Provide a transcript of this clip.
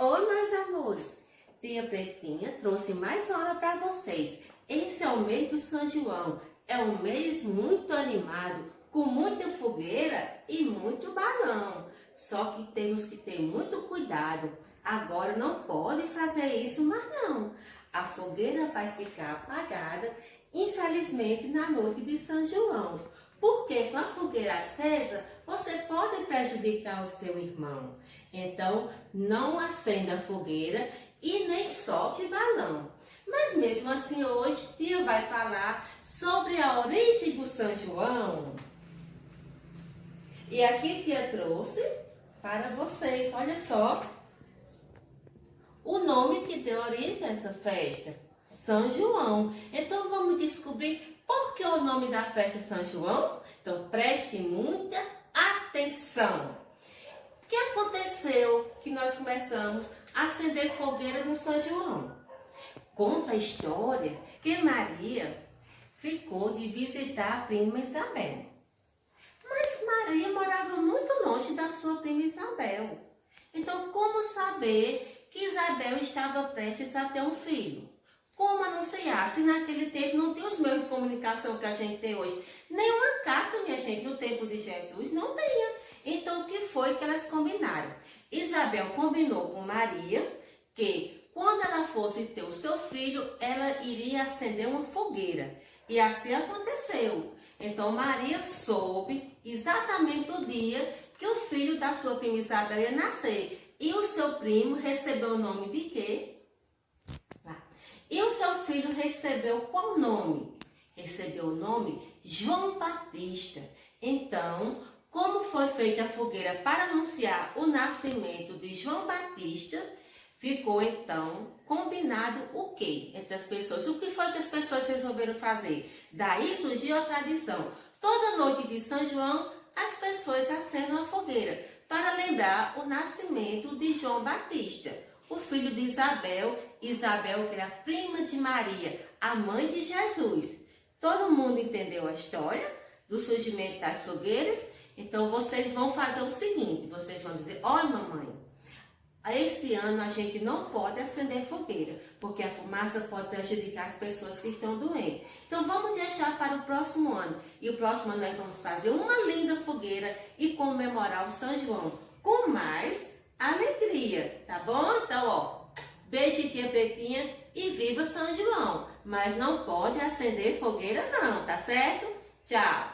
Oi, meus amores. Tia Pretinha trouxe mais hora para vocês. Esse é o mês do São João. É um mês muito animado, com muita fogueira e muito balão. Só que temos que ter muito cuidado. Agora não pode fazer isso mais não. A fogueira vai ficar apagada, infelizmente, na noite de São João. Porque com a fogueira acesa, você pode prejudicar o seu irmão. Então, não acenda a fogueira e nem solte balão. Mas mesmo assim, hoje, tia vai falar sobre a origem do São João. E aqui tia trouxe para vocês, olha só, o nome que deu origem a essa festa, São João. Então, vamos descobrir por que o nome da festa São João? Então, preste muita atenção. O que aconteceu que nós começamos a acender fogueira no São João? Conta a história que Maria ficou de visitar a prima Isabel. Mas Maria morava muito longe da sua prima Isabel. Então, como saber que Isabel estava prestes a ter um filho? Como anunciar? Se naquele tempo não tem os meios de comunicação que a gente tem hoje. Nem uma carta, minha gente, no tempo de Jesus, não tinha. Então, o que foi que elas combinaram? Isabel combinou com Maria que quando ela fosse ter o seu filho, ela iria acender uma fogueira. E assim aconteceu. Então, Maria soube exatamente o dia que o filho da sua prima Isabel ia nascer. E o seu primo recebeu o nome de quê? E o seu filho recebeu qual nome? Recebeu o nome João Batista. Então, como foi feita a fogueira para anunciar o nascimento de João Batista, ficou então combinado o quê entre as pessoas? O que foi que as pessoas resolveram fazer? Daí surgiu a tradição. Toda noite de São João, as pessoas acendem a fogueira para lembrar o nascimento de João Batista, o filho de Isabel, Isabel que era prima de Maria, a mãe de Jesus. Todo mundo entendeu a história do surgimento das fogueiras? Então vocês vão fazer o seguinte, vocês vão dizer: olha, mamãe, esse ano a gente não pode acender fogueira, porque a fumaça pode prejudicar as pessoas que estão doentes. Então vamos deixar para o próximo ano. E o próximo ano nós vamos fazer uma linda fogueira e comemorar o São João com mais alegria, tá bom? Então, ó, beijo, tia Pretinha, e viva São João! Mas não pode acender fogueira não, tá certo? Tchau!